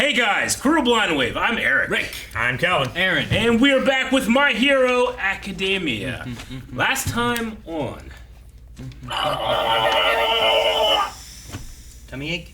Hey guys, Crew Blind Wave. I'm Eric. Rick. I'm Calvin. Aaron. And we are back with My Hero Academia. Last time on. Tummy ache?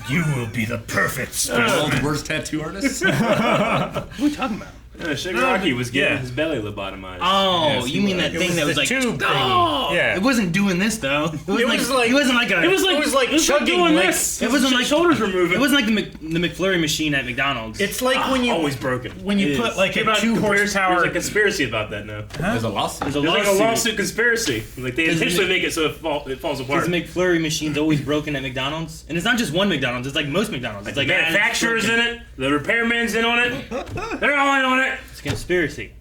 You will be the perfect World's worst tattoo artist? What are we talking about? Shigaraki was getting his belly lobotomized. Oh, Yes, you mean that thing that was like tube thing. Oh, Yeah. it wasn't doing this though. It wasn't was like- it wasn't like a. It was like chugging, doing like- this. It wasn't like shoulders were moving. It wasn't like the McFlurry machine at McDonald's. It's like when you always broken. when you It put is. like Came a out 2 There's horsepower. a conspiracy about that now. There's a lawsuit. There's a There's like a lawsuit. lawsuit conspiracy. Like they Does it intentionally make- make it so it falls apart. Because the McFlurry machine's always broken at McDonald's, and it's not just one McDonald's. It's like most McDonald's. It's The like manufacturer's in it. The repairman's in on it. They're all in on it. It's a conspiracy.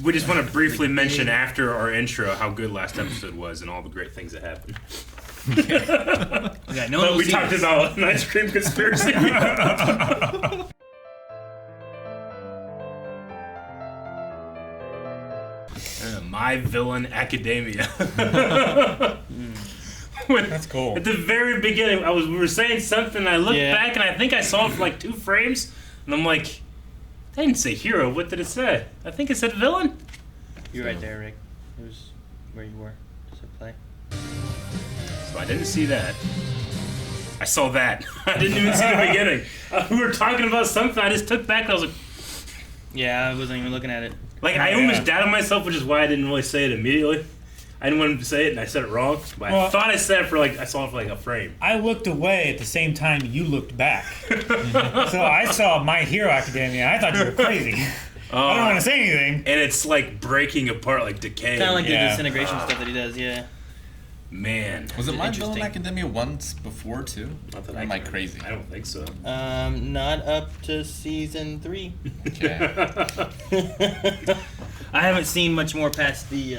We just want to briefly mention after our intro how good last episode was and all the great things that happened. Okay, no one But will we see talked this. about an ice cream conspiracy. My Villain Academia. That's cool. At the very beginning, we were saying something. I looked back and I think I saw it for like 2 frames, and I'm like, "They didn't say hero. What did it say? I think it said villain." You're right there, Rick. It was where you were. Just a play. So I didn't see that. I saw that. I didn't even see the beginning. We were talking about something. I just took back. And I was like, Yeah, I wasn't even looking at it. I almost doubted myself, which is why I didn't really say it immediately. I didn't want to say it, and I said it wrong. But I Well- thought I said it for I saw it for like a frame. I looked away at the same time you looked back. So I saw My Hero Academia. I thought you were crazy. I don't want to say anything. And it's like breaking apart, like decaying. Kind of like the Yeah. disintegration stuff that he does. Yeah. Man. Was it My Interesting. Villain Academia once before, too? Not that Or am I can- crazy? I don't think so. Not up to season 3. Okay. I haven't seen much more past the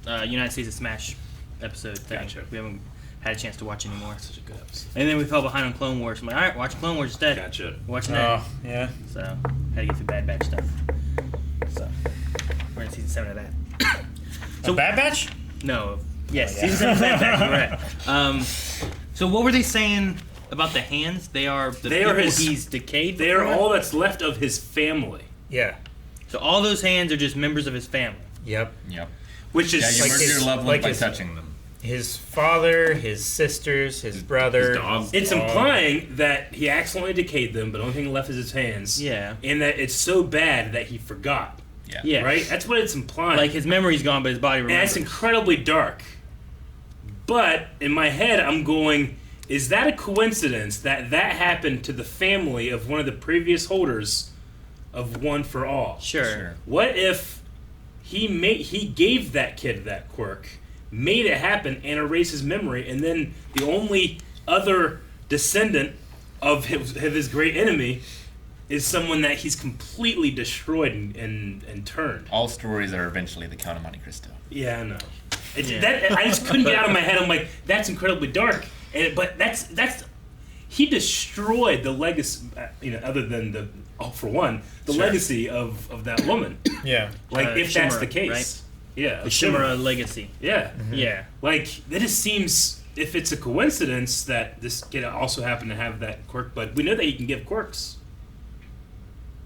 United States of Smash episode thing. Gotcha. We haven't had a chance to watch anymore. Such a good episode. And then we fell behind on Clone Wars. I'm like, all right, watch Clone Wars instead. Gotcha. Watching that. Oh, yeah. So, had to get through Bad Batch stuff. So, we're in season 7 of that. So Bad Batch? No. Yes, Oh, yeah. season 7 of Bad Batch, you're right. So what were they saying about the hands? They are the They are people his- he's decayed They are before? all that's left of his family. Yeah. So all those hands are just members of his family. Yep. Yep. Which is Yeah, you like murder his- your loved like one by his- touching them. His father, his sisters, his brother. his dog. It's implying that he accidentally decayed them, but the only thing left is his hands. Yeah. And that it's so bad that he forgot. Yeah. Yeah. Right? That's what it's implying. Like his memory's gone, but his body And remembers. that's incredibly dark. But in my head, I'm going, is that a coincidence that happened to the family of one of the previous holders of One for All? Sure. What if he gave that kid that quirk, made it happen, and erased his memory, and then the only other descendant of his great enemy is someone that he's completely destroyed and turned. All stories are eventually the Count of Monte Cristo. Yeah, I know. Yeah. That I just couldn't get out of my head. I'm like, that's incredibly dark. But that's he destroyed the legacy. Other than the for one, the Sure. legacy of that woman. Yeah. Like if that's Shimura, the case, right? yeah, The Shimura legacy. Yeah, Yeah. like that just seems. If it's a coincidence that this kid also happened to have that quirk, but we know that he can give quirks.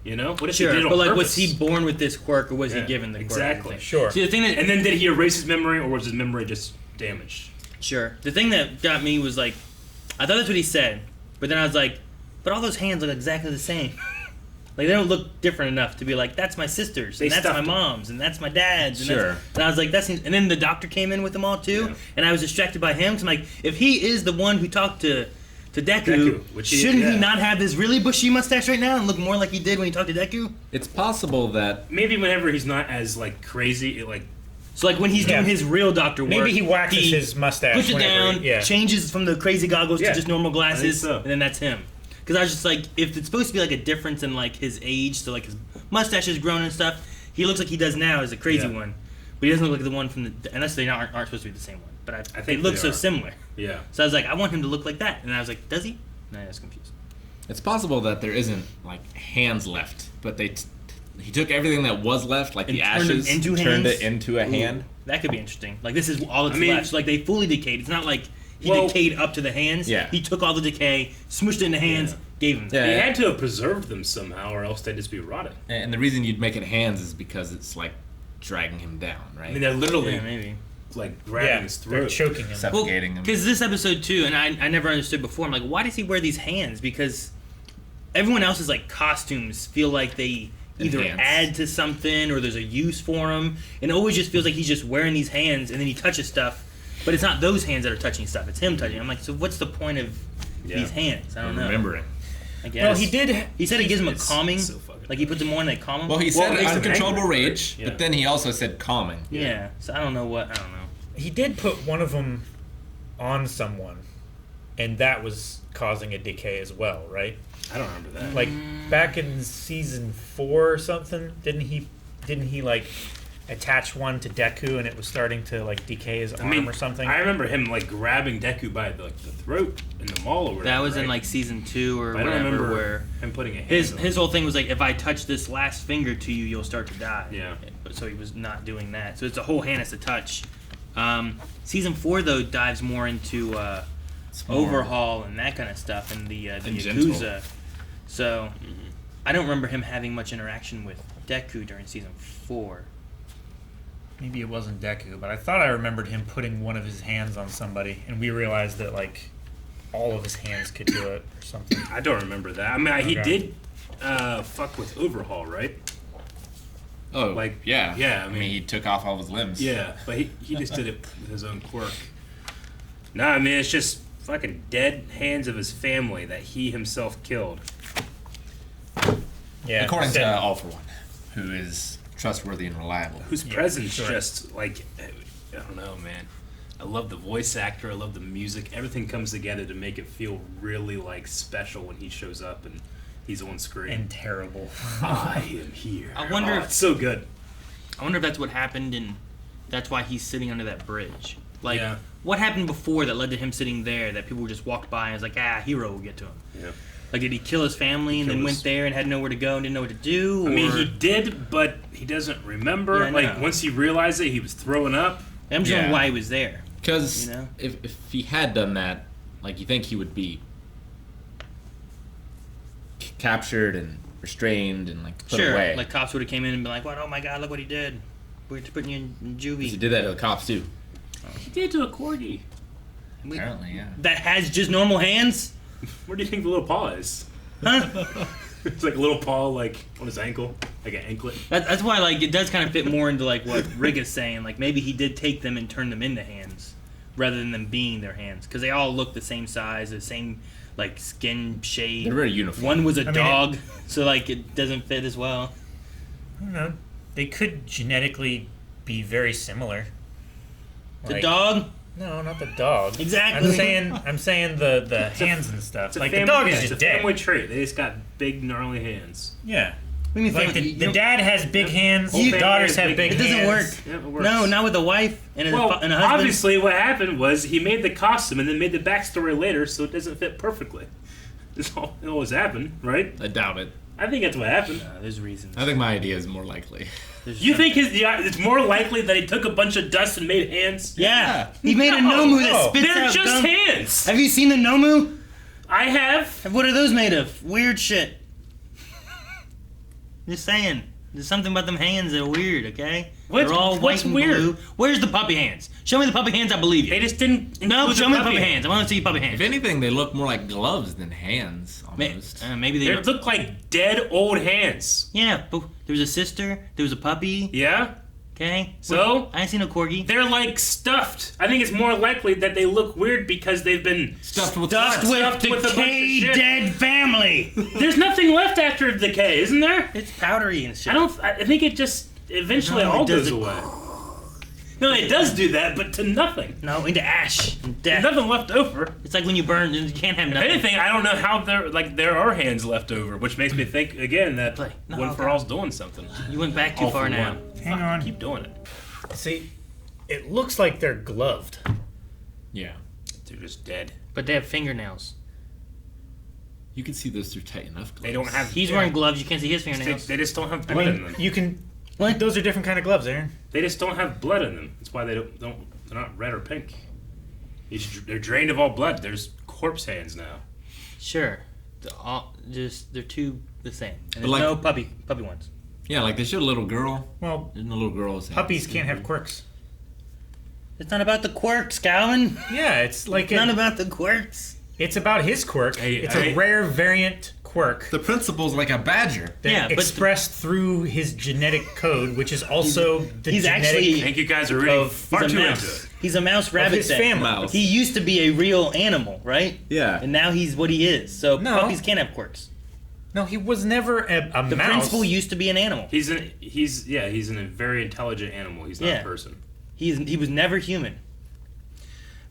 You know, what if he Sure, did it on but like, purpose? was he born with this quirk, or was Yeah, he given the quirk? exactly. Sure. See, the thing that And then did he erase his memory, or was his memory just damaged? Sure. The thing that got me was like, I thought that's what he said, but then I was like, but all those hands look exactly the same. Like they don't look different enough to be like, that's my sister's, and They that's my stuffed them. mom's, and that's my dad's. And Sure. that's, and I was like, that seems. And then the doctor came in with them all too, Yeah. and I was distracted by him. Cause I'm like, if he is the one who talked to Deku, Deku, which he- shouldn't yeah. he not have this really bushy mustache right now and look more like he did when he talked to Deku? It's possible that Maybe whenever he's not as like crazy, So like when he's Yeah. doing his real doctor work, Maybe he waxes his mustache. puts it whenever down, Yeah. changes from the crazy goggles Yeah, to just normal glasses, so. and then that's him. Because I was just like, if it's supposed to be like a difference in like his age, so like his mustache has grown and stuff, he looks like he does now as a crazy Yeah. one, but he doesn't look like the one from the. Unless they aren't supposed to be the same one, but I think they look they so are. similar. yeah. So I was like, I want him to look like that, and I was like, does he? No, I was confused. it's possible that there isn't like hands left, but he took everything that was left, like And the turned it ashes, into turned hands? it into a hand. That could be interesting. Like this is all that's I mean- left. So, like they fully decayed. It's not like he Well- decayed up to the hands. Yeah. He took all the decay, smushed it in the hands, Yeah. gave him. Yeah. They had to have preserved them somehow, or else they'd just be rotting. And the reason you'd make it hands is because it's like dragging him down, right? I mean, they're literally Yeah, maybe. like grabbing his they're throat. choking him. Suffocating him. Because this episode too, and I never understood before. I'm like, why does he wear these hands? Because everyone else's like costumes feel like they either Enhance. add to something or there's a use for them, and it always just feels like he's just wearing these hands and then he touches stuff, but it's not those hands that are touching stuff. It's him touching. I'm like, so what's the point of these hands? I don't know. Remembering. I guess. Well, he did. He said it gives him a It's calming. so fucking Like he puts them on and they calm him. Well, he said it makes him uncontrollable angry, right? rage, Yeah. but then he also said calming. yeah. So I don't know what. I don't know. He did put one of them on someone, and that was causing a decay as well, right? I don't remember that. Like back in season 4 or something, didn't he like attach one to Deku and it was starting to like decay his arm or something? I remember him like grabbing Deku by the throat in the mall or whatever. That was in right? like season 2 or But I don't whatever. remember Where him putting a hand his on his him. whole thing was like, if I touch this last finger to you, you'll start to die. Yeah. But so he was not doing that. So it's a whole hand has to touch. Season 4 though dives more into It's more- overhaul and that kind of stuff and the And Yakuza. gentle. So I don't remember him having much interaction with Deku during season 4. Maybe it wasn't Deku, but I thought I remembered him putting one of his hands on somebody, and we realized that like all of his hands could do it or something. I don't remember that. I mean, he Okay. did fuck with Overhaul, right? Oh, Like, yeah. yeah, I I mean, mean- he took off all of his limbs. Yeah, but he just did it with his own quirk. No, I mean, it's just fucking dead hands of his family that he himself killed. Yeah, According said- to All For One, who is trustworthy and reliable. Whose Yeah, presence sure. just, like, I don't know, man. I love the voice actor. I love the music. Everything comes together to make it feel really, like, special when he shows up and he's on screen. and terrible. I am here. I wonder Oh, if- it's so good. I wonder if that's what happened and that's why he's sitting under that bridge. Like, Yeah. what happened before that led to him sitting there that people just walked by and was like, Hero will get to him? Yeah. Like, did he kill his family and then Killed went his- there and had nowhere to go and didn't know what to do? I mean, or- he did, but he doesn't remember. Yeah, I Like, know. once he realized it, he was throwing up. I'm just Yeah. wondering why he was there. Because You know? if he had done that, like, you think he would be captured and restrained and, like, put Sure, away. like cops would have came in and been like, "What? Oh my God, look what he did! We're putting you in juvie." he did that to the cops, too. He did to a corgi. Apparently, yeah. That has just normal hands, Where do you think the little paw is? huh? It's like a little paw, like, on his ankle. Like an anklet. That's why, like, it does kind of fit more into like what Rick is saying. Like, maybe he did take them and turn them into hands, rather than them being their hands, because they all look the same size, the same like skin shade. They're very uniform. One was a mean, dog, so like it doesn't fit as well. I don't know. They could genetically be very similar. The Like- dog. No, not the dog. Exactly. I'm saying the hands and stuff. It's a Like family, the dog yeah, is it's just a dead. family trait. They just got big, gnarly hands. Yeah. What do you mean Like family? the dad has big hands. Whole The family daughters has have big big It doesn't hands. work. Yeah, it works. No, not with a wife and a, Well, and a husband. obviously, what happened was he made the costume and then made the backstory later, so it doesn't fit perfectly. That's all it always happened, right? I doubt it. I think that's what happened. There's reasons. I think my idea is more likely. There's You some- think it's more likely that he took a bunch of dust and made hands? Yeah, he made a No, Nomu that no. spits They're out just gum. hands. Have you seen the Nomu? I have. What are those made of? Weird shit. Just saying. There's something about them hands that are weird, okay? What's- They're all what's white and weird? blue. Where's the puppy hands? Show me the puppy hands, I believe you. They just didn't. No, include show me the puppy hands. I want to see puppy If hands. anything, they look more like gloves than hands, May- almost. Maybe They they. look like dead old hands. Yeah, but there was a sister. There was a puppy. Yeah. Okay. So? I ain't seen no corgi. They're like stuffed. I think it's more likely that they look weird because they've been. Stuffed with Stuffed what? with Stuffed with a bunch of decayed shit. dead family. There's nothing left after decay, isn't there? It's powdery and shit. I think it just eventually No, it all goes doesn't. away. No, it does do that, but to nothing. No, into ash and There's death. nothing left over. It's like when you burn, you can't have If nothing. anything, I don't know how there are hands left over, which makes me think again that Play. No, One for okay. All's doing something. You went back too All far for now. one. Hang on. Keep doing it. See, it looks like they're gloved. Yeah. They're just dead. But they have fingernails. You can see those through tight enough gloves. They don't have. He's wearing gloves. You can't see his fingernails. They just don't have I blood in mean, them. you can. What? Those are different kind of gloves, Aaron. They just don't have blood in them. That's why they don't. They're not red or pink. They're drained of all blood. There's corpse hands now. Sure. They're two the same. And there's like- no puppy ones. Yeah, like they showed a little girl. Well, And the little girl's puppies can't have quirks. It's not about the quirks, Calvin. Yeah, it's like It's not about the quirks. it's about his quirk. It's a rare variant quirk The principal's like a badger. that Yeah, but expressed through his genetic code, which is also the he's genetic actually- I think you guys are reading Of- far He's a too into mouse. it. He's a mouse of rabbit his thing. family. Mouse. He used to be a real animal, right? Yeah. And now he's what he is. So No. puppies can't have quirks. No, he was never a The mouse. principal used to be an animal. He's a very intelligent animal. He's not Yeah. a person. He was never human.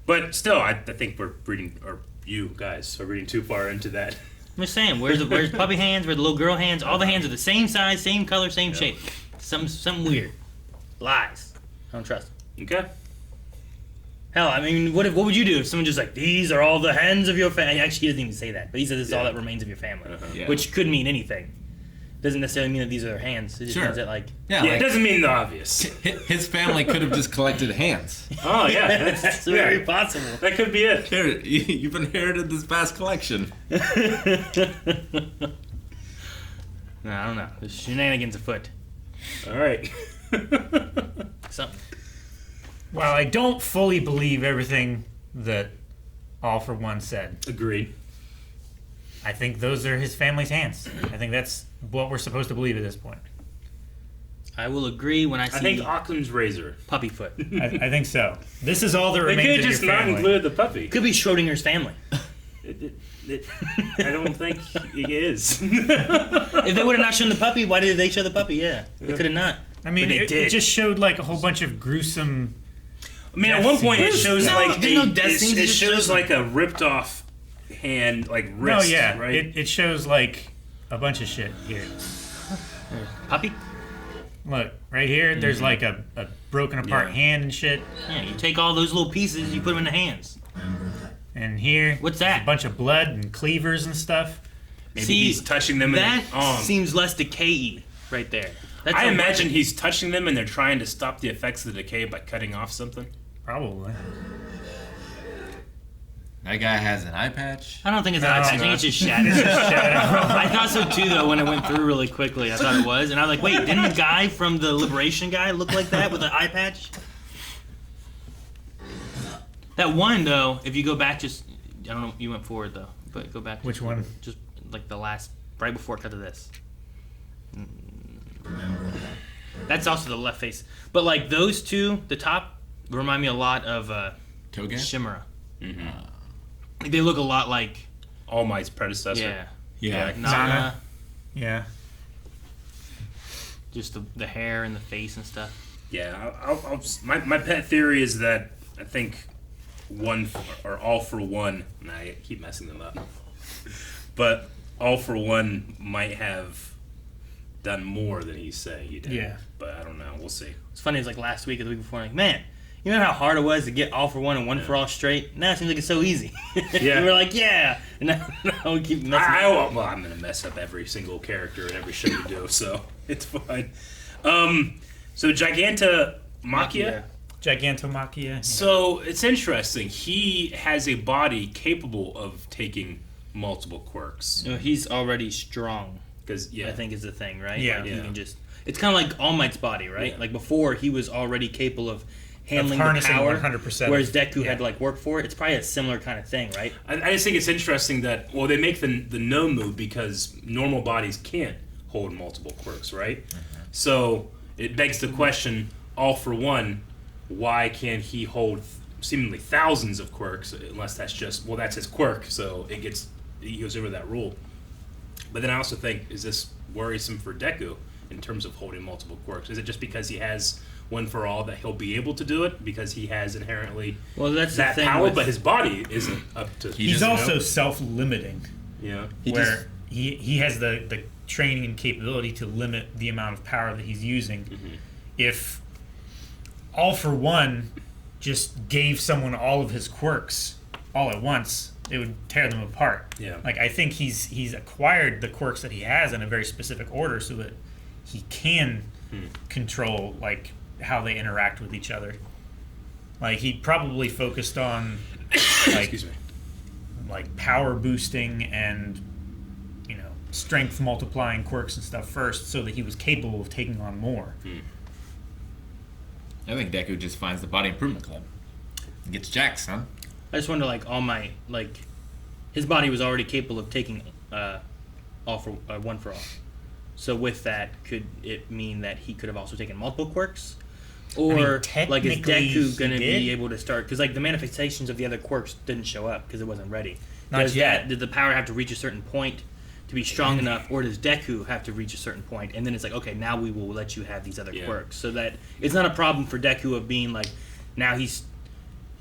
But still, I think we're reading, or you guys are reading too far into that. I'm just saying, where's puppy hands? Where the little girl hands? All the hands are the same size, same color, same shape. Something weird. Lies. I don't trust. Okay. Hell, I mean, what would you do if someone just like, these are all the hands of your family? Actually, he doesn't even say that, but he says this is all that remains of your family, Yeah. which could mean anything. Doesn't necessarily mean that these are their hands. It just Sure. means that like, Yeah, Yeah, like, it doesn't mean the obvious. his family could have just collected hands. Oh yeah, that's very possible. That could be it. Here, you've inherited this vast collection. No, I don't know. There's shenanigans afoot. All right. Something. Well, I don't fully believe everything that All for One said. Agreed. I think those are his family's hands. I think that's what we're supposed to believe at this point. I will agree when I see I think Occam's razor. puppy foot. I think so. This is all that They remains could of just your not family. include the puppy. Could be Schrodinger's family. I don't think it is. If they would have not shown the puppy, why did they show the puppy? Yeah, they could have not. I mean, But they it did. just showed like a whole bunch of gruesome. I mean, at one point it shows No, like there's no death scenes, it it just shows shows like a ripped off hand, like No, wrist. yeah, right. it shows like a bunch of shit here. Puppy? Look, right here, there's like a broken apart Yeah. hand and shit. Yeah, you take all those little pieces, you put them in the hands. And here, What's there's that? a bunch of blood and cleavers and stuff. Maybe See, he's touching them. That in the arm. seems less decay right there. That's I a imagine weapon. he's touching them and they're trying to stop the effects of the decay by cutting off something. Probably. That guy has an eye patch. I don't think it's an No, eye patch. I think it's just shadow. I thought so too, though, when it went through really quickly. I thought it was. And I was like, wait, didn't the guy from the Liberation guy look like that with an eye patch? That one, though, if you go back just... I don't know, you went forward, though. But go back. Which one? Just like the last... Right before cut to this. That's also the left face. But like those two, the top, remind me a lot of Toga? Shimura. Mm-hmm. Like, they look a lot like... All Might's predecessor. Yeah. Yeah. Nana. Yeah. Just the hair and the face and stuff. Yeah. My pet theory is that I think All for One. Nah, I keep messing them up. But All for One might have done more than he's saying he did. Yeah. But I don't know. We'll see. It's funny, it was like last week or the week before, like, man, you know how hard it was to get All for One and One for All straight? Now it seems like it's so easy. Yeah. We're like, yeah. And now we keep messing up. Well, I'm gonna mess up every single character in every show you do, so it's fine. So Gigantomachia. Gigantomachia. So it's interesting. He has a body capable of taking multiple quirks. No, he's already strong, Because I think is the thing, right? Yeah. Like, he Yeah. can just... It's kind of like All Might's body, right? Yeah. Like before, he was already capable of handling the harnessing power, 100%. whereas Deku Yeah. had to like work for it. It's probably a similar kind of thing, right? I just think it's interesting that they make the no move because normal bodies can't hold multiple quirks, right? So it begs the question: All for One, why can't he hold seemingly thousands of quirks? Unless that's just that's his quirk, so he goes over that rule. But then I also think, is this worrisome for Deku in terms of holding multiple quirks? Is it just because he has One for All that he'll be able to do it because he has inherently Well, that's that the thing power, with- but his body isn't up to. He's doesn't also know. self-limiting, Yeah. where he has the training and capability to limit the amount of power that he's using. Mm-hmm. If All for One just gave someone all of his quirks all at once, it would tear them apart. Yeah. Like, I think he's acquired the quirks that he has in a very specific order so that he can control like how they interact with each other. Like, he probably focused on Excuse me. like power boosting and strength multiplying quirks and stuff first, so that he was capable of taking on more. I think Deku just finds the Body Improvement Club and gets jacked, son. I just wonder, like, All Might, like, his body was already capable of taking all for one for all. So with that, could it mean that he could have also taken multiple quirks? Or, like, is Deku going to be able to start... Because, like, the manifestations of the other quirks didn't show up because it wasn't ready. Not yet. Did the power have to reach a certain point to be strong enough, or does Deku have to reach a certain point, and then it's like, okay, now we will let you have these other quirks, so that it's not a problem for Deku of being like, now he's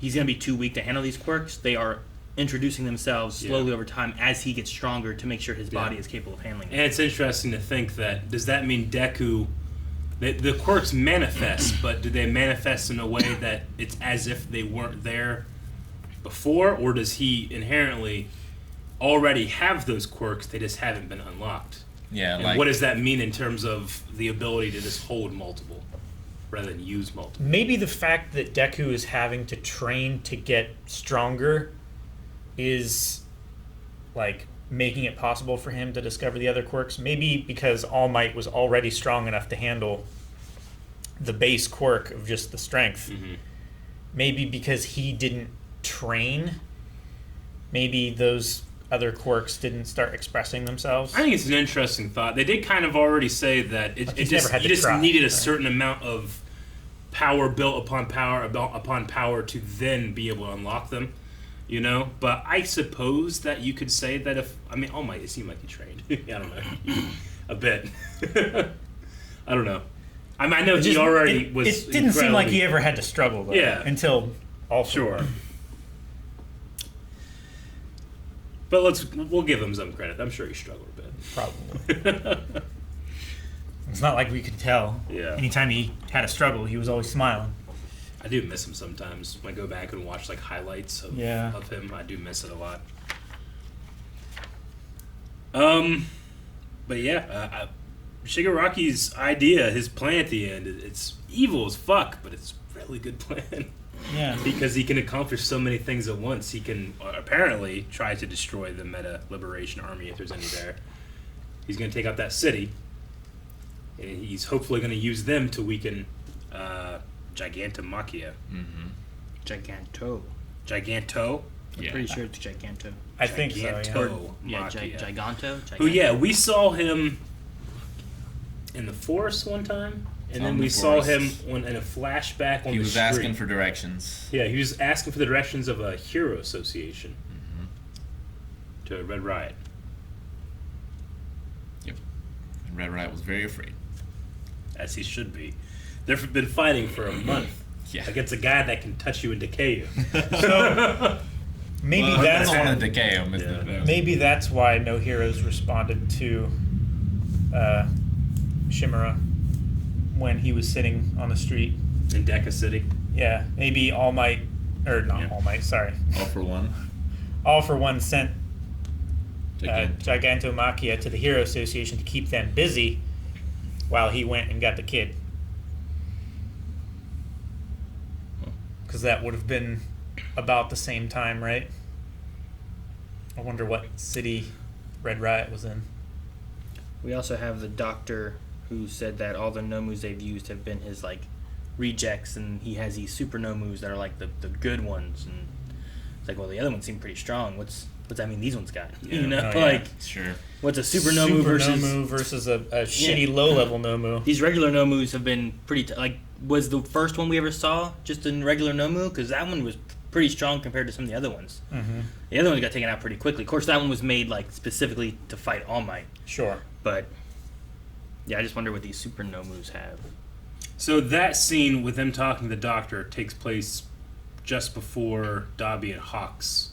gonna be too weak to handle these quirks. They are introducing themselves slowly over time as he gets stronger to make sure his body is capable of handling it. And it's interesting to think that, does that mean Deku, the quirks manifest, but do they manifest in a way that it's as if they weren't there before, or does he inherently already have those quirks, they just haven't been unlocked? Yeah, and like... what does that mean in terms of the ability to just hold multiple rather than use multiple? Maybe the fact that Deku is having to train to get stronger is like making it possible for him to discover the other quirks. Maybe because All Might was already strong enough to handle the base quirk of just the strength. Maybe because he didn't train, maybe those other quirks didn't start expressing themselves. I think it's an interesting thought. They did kind of already say that you just needed a certain amount of power built upon power to then be able to unlock them, But I suppose that you could say that All Might, it seemed like he trained. I don't know. A bit. I don't know. I know he already was. It didn't seem like he ever had to struggle, though. Yeah. Until all sure. But we'll give him some credit. I'm sure he struggled a bit. Probably. It's not like we could tell. Yeah. Anytime he had a struggle, he was always smiling. I do miss him sometimes. When I go back and watch like highlights of him, I do miss it a lot. But yeah, Shigaraki's idea, his plan at the end, it's evil as fuck, but it's a really good plan. Yeah. Because he can accomplish so many things at once. He can apparently try to destroy the Meta Liberation Army if there's any there. He's going to take out that city. And he's hopefully going to use them to weaken Gigantomachia. Giganto. Giganto? I'm pretty sure it's Giganto. I think so, Yeah, Giganto. Oh, we saw him in the forest one time. And then we saw him in a flashback on the street. He was asking for directions. Yeah, he was asking for the directions of a hero association to Red Riot. Yep. And Red Riot was very afraid. As he should be. They've been fighting for a month against a guy that can touch you and decay you. So maybe that's I want to decay him. Maybe that's why no heroes responded to Shimura when he was sitting on the street in Deca City. Yeah, maybe All Might, or not All Might, sorry. All for One. All for One sent Gigantomachia to the Hero Association to keep them busy while he went and got the kid. Because that would have been about the same time, right? I wonder what city Red Riot was in. We also have the doctor who said that all the Nomus they've used have been his rejects, and he has these super Nomus that are the good ones, and it's like, well, the other ones seem pretty strong. What's that mean these ones got? Sure. What's a super Nomu versus a shitty low level Nomu? These regular Nomus have been pretty was the first one we ever saw just a regular Nomu, because that one was pretty strong compared to some of the other ones. The other ones got taken out pretty quickly. Of course, that one was made specifically to fight All Might. Sure, but yeah, I just wonder what these super Nomus have. So that scene with them talking to the doctor takes place just before Dabi and Hawks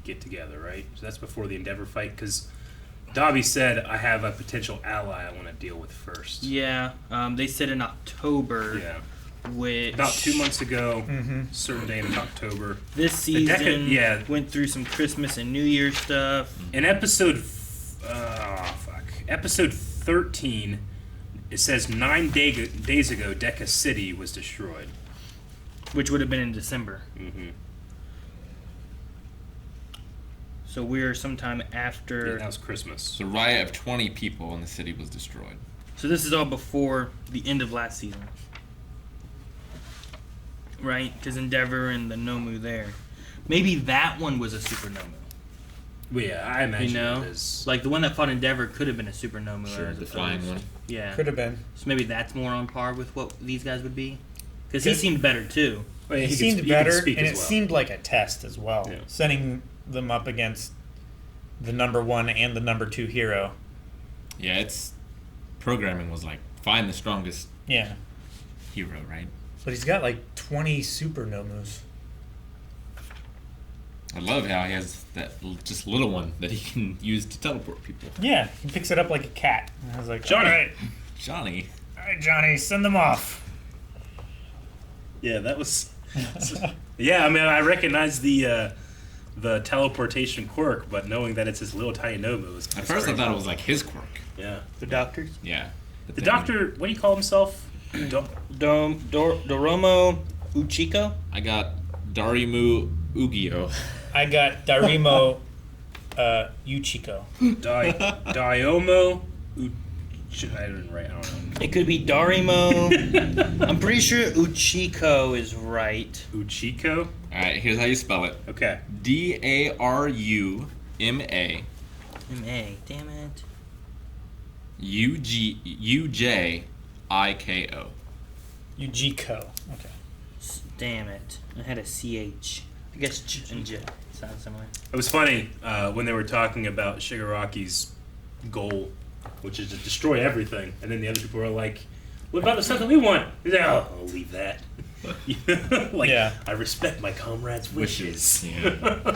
get together, right? So that's before the Endeavor fight, because Dabi said, I have a potential ally I want to deal with first. Yeah, they said in October. Yeah. Which, about 2 months ago, certain day in October. This season went through some Christmas and New Year's stuff. In episode 13, it says 9 days ago, Deca City was destroyed. Which would have been in December. 9 days ago, Deca City was destroyed. Which would have been in December. 9 days ago, Deca City was destroyed. Which would have been in December. 9 days ago, Deca City was destroyed. Which would have been in December. So we're sometime Yeah, after. that was Christmas. The riot of 20 people in the city was destroyed. So this is all before the end of last season. Right? Because Endeavor and the Nomu there. Maybe that one was a Super Nomu. Well, yeah, I imagine You know? it is. Like the one that fought Endeavor could have been a Super Nomu. Sure, as the opposed- flying one. Yeah. Could have been. So maybe that's more on par with what these guys would be. Because he Could- seemed better too. Well, yeah, He can seemed sp- he can better, speak and as it well. seemed like a test as well. Yeah. Setting them up against the number 1 and the number 2 hero. Yeah, its programming was like, find the strongest Yeah. hero, right? But he's got like 20 super nomus. I love how he has that just little one that he can use to teleport people. Yeah, he picks it up like a cat. And I was like, Johnny. Johnny. All right, Johnny, send them off. Yeah, that was. Yeah, I mean, I recognize the teleportation quirk, but knowing that it's his little tiny Nobu was. At first I thought it was like his quirk. Yeah. The doctors? Yeah. But The then- doctor, what do you call himself? Doromo Uchiko? I got Darimu Ugio. I got Darimo Uchiko. Diomo. I didn't write. I don't know. It could be Darimo. I'm pretty sure Uchiko is right. Uchiko. Alright, here's how you spell it. Okay. Daruma M.A. Damn it. Ujiko. Ujiko. Okay. Damn it. I had a CH. I guess J and J sound similar. It was funny when they were talking about Shigaraki's goal, which is to destroy everything, and then the other people were like, "What about the stuff that we want?" He's like, "Oh, I'll leave that." Like, Yeah. I respect my comrades' wishes. Yeah.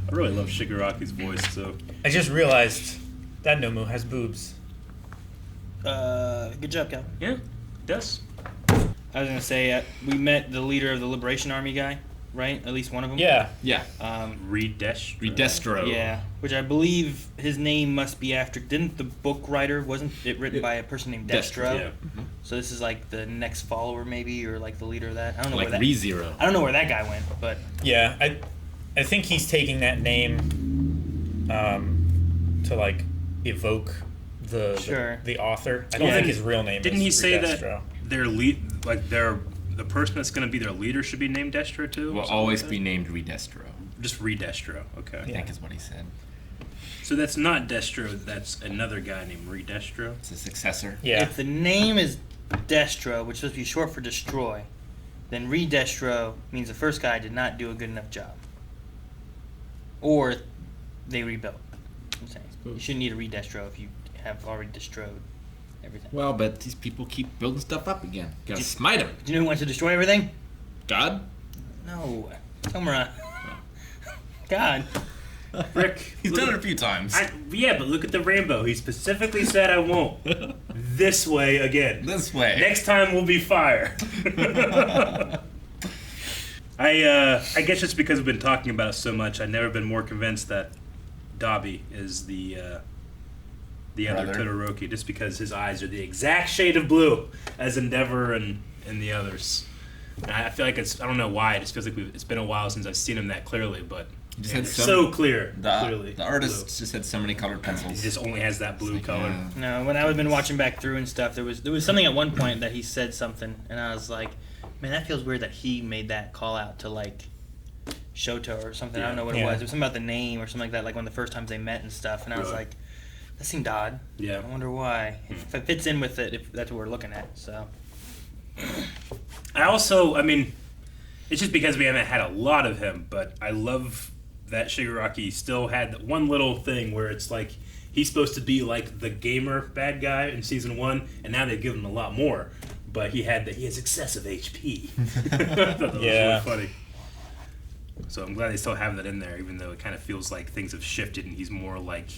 I really love Shigaraki's voice, so. I just realized that Nomu has boobs. Good job, Cal. Yeah, it does. I was gonna say we met the leader of the Liberation Army guy, right? At least one of them. Yeah. Yeah. Redestro. Yeah, which I believe his name must be after. Didn't the book writer wasn't it written by a person named Destro? Yeah. So this is like the next follower, maybe, or like the leader of that. I don't know Like where that. ReZero. I don't know where that guy went, but Yeah. I think he's taking that name to like evoke Sure. the author. I Well, don't think then his real name Didn't is he say Redestro. that their the person that's going to be their leader should be named Destro too? or Will something always like be that? named Redestro. Just Redestro. Okay. I think is what he said. So that's not Destro. That's another guy named Redestro. It's a successor. Yeah. if the name is Destro, which is supposed to be short for destroy, then Redestro means the first guy did not do a good enough job, or they rebuilt. I'm saying you shouldn't need a Redestro if you have already destroyed everything. Well, but these people keep building stuff up again. Gotta smite them. Do you know who wants to destroy everything? God? No, Tomura. God. Rick, He's done it a few times. Yeah, but look at the rainbow. He specifically said I won't. This way again. This way. Next time will be fire. I guess just because we've been talking about it so much, I've never been more convinced that Dabi is the other Brother. Todoroki, just because his eyes are the exact shade of blue as Endeavor and the others. And I feel like I don't know why, it just feels like it's been a while since I've seen him that clearly, but Just had it's some- so clear, The clearly. the artist blue. just had so many colored pencils. He just only has that blue color. Yeah. No, when I've been watching back through and stuff, there was something at one point that he said something, and I was like, man, that feels weird that he made that call out to like Shoto or something. I don't know what it Yeah. was. It was something about the name or something like that, like one of the first times they met and stuff. And I was Really? like, that seemed odd. Yeah. I wonder why. If it fits in with it, if that's what we're looking at. So I mean, it's just because we haven't had a lot of him, but I love that Shigaraki still had that one little thing where it's like he's supposed to be like the gamer bad guy in season 1, and now they've given him a lot more. But he has excessive HP. I thought that was Yeah. really funny. So I'm glad they still have that in there, even though it kind of feels like things have shifted and he's more like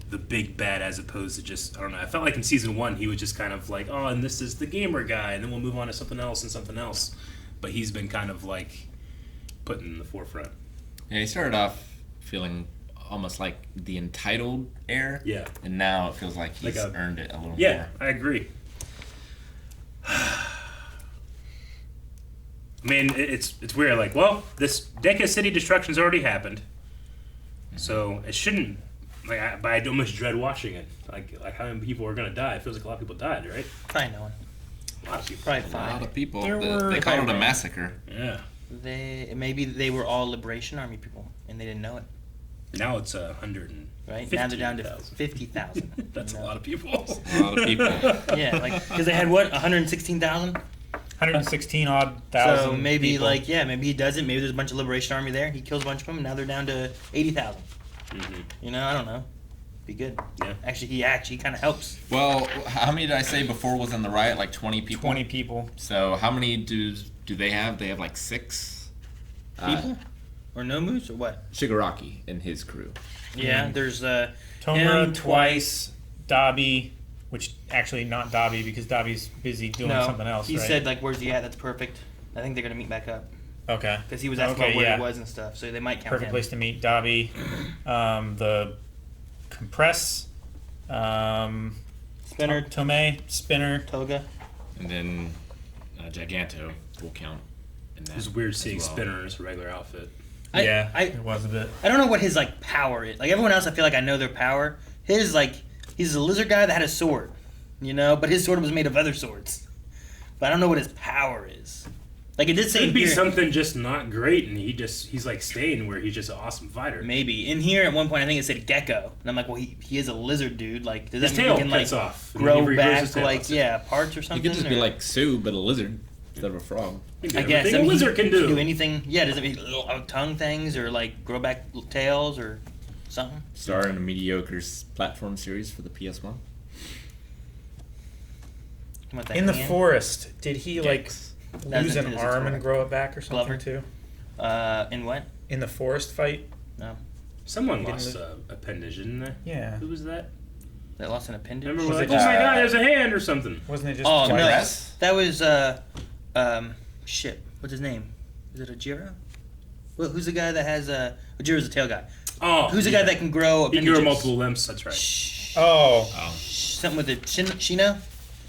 the big bad as opposed to just, I don't know. I felt like in season 1 he was just kind of like, oh, and this is the gamer guy, and then we'll move on to something else and something else. But he's been kind of like put in the forefront. Yeah, he started off feeling almost like the entitled heir. Yeah. And now it feels like he's Like earned it a little Yeah, more. I agree. I mean, it's weird. Like, well, this Deca City destruction's already happened. So it shouldn't. But I almost dread watching it. Like how many people are gonna die? It feels like a lot of people died, right? Probably no one. A lot of people. Probably A lot fine. of people. There They were- call it a massacre. Yeah. Maybe they were all Liberation Army people and they didn't know it. Now it's 100. Right? Now they're down to 50,000. That's you a know? lot of people. A lot of people. Yeah, like because they had what 116,000. 116 odd thousand. So maybe people. maybe he does it. Maybe there's a bunch of Liberation Army there. He kills a bunch of them. And now they're down to 80,000. You know, I don't know. Be good. Yeah. Actually, he kind of helps. Well, how many did I say before was in the riot? Like 20 people? 20 people. So how many do they have? They have like 6 People or no moose or what? Shigaraki and his crew. Yeah, there's Tomura him twice, Dobby, which actually not Dobby because Dobby's busy doing no, something else. he right? said like, "Where's he at?" That's perfect. I think they're gonna meet back up Okay. because he was asking about where he was and stuff. So they might count Perfect him. place to meet Dobby. The compress. Spinner, Tomei, Spinner. Toga. And then Giganto will count. In that It's weird as seeing well. Spinner in his regular outfit. It was a bit. I don't know what his like power is. Like everyone else, I feel like I know their power. His he's a lizard guy that had a sword, you know, but his sword was made of other swords. But I don't know what his power is. Like it did say Could in be here, something just not great, and he's like staying where he's just an awesome fighter. maybe in here at one point I think it said gecko, and I'm like, well, he is a lizard dude. Like does His that mean tail he can like cuts off. and grow he regrows back his tail. like That's it. parts or You something? could just be or- like Sue, but a lizard instead of a frog. He can I do guess everything a lizard can do. anything. Yeah, does it mean tongue things or like grow back tails or something? Star in a mediocre platform series for the PS1. What, that In the hand? forest, did he Gex. lose That's an his arm and attack. grow it back or something Glover? too? In what? In the forest fight? No, Someone Didn't lost it- appendage, didn't they? Yeah. Who was that? they lost an appendage. Remember, Was we're it like, oh my just- god, there's a hand or something. Wasn't it just Oh no, twice? that was shit. What's his name? Is it Ajiro? Well, who's the guy that has Ajiro's the tail guy? Oh, Who's the guy that can grow He can appendages? grow multiple limbs. That's right. Oh. Something with the Shino.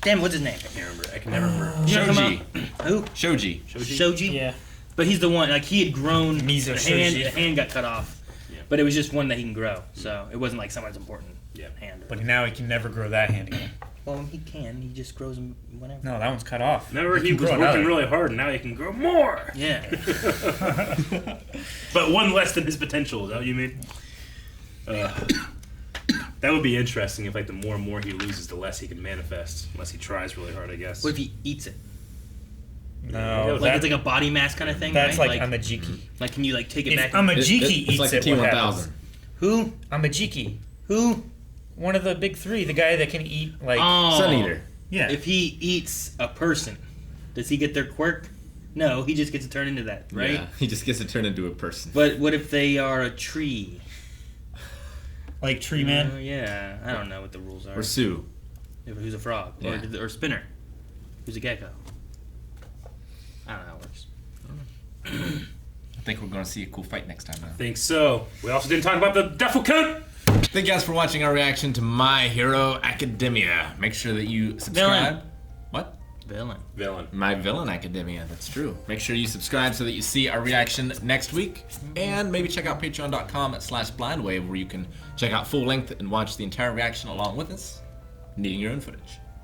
Damn, what's his name? I can't remember. I can never remember. You know what I'm Shoji. talking about? Who? Shoji. Shoji. Yeah. But he's the one. Like he had grown. Mizo The Shoji. hand got cut off. Yeah. But it was just one that he can grow. So it wasn't like someone's important Yeah. hand. But now he can never grow that hand again. Well, he can. He just grows them whenever. No, that one's cut off. Remember, he can was grow working another. really hard, and now he can grow more. Yeah. But one less than his potential. Is that what you mean? That would be interesting if, like, the more and more he loses, the less he can manifest. Unless he tries really hard, I guess. What if he eats it? No, Like it's like a body mass kind of thing. that's right? like Amajiki. Like, can you like take it If back? Amajiki It's eats like it, a what T1000. happens? Who? Amajiki. Who? One of the big three, the guy that can eat like Oh. Sun Eater. yeah. If he eats a person, does he get their quirk? No, he just gets to turn into that, right? Yeah, he just gets to turn into a person. But what if they are a tree? like Tree Man. Yeah, I don't know what the rules are. Or Sue. Who's a frog? Yeah. Or Spinner? Who's a gecko? I don't know how it works. I think we're going to see a cool fight next time now. I think so. We also didn't talk about the Duffel Cunt. Thank you guys for watching our reaction to My Hero Academia. Make sure that you subscribe. Villain. What? Villain. My Villain Academia, that's true. Make sure you subscribe so that you see our reaction next week. And maybe check out patreon.com/blindwave where you can check out full length and watch the entire reaction along with us, needing your own footage.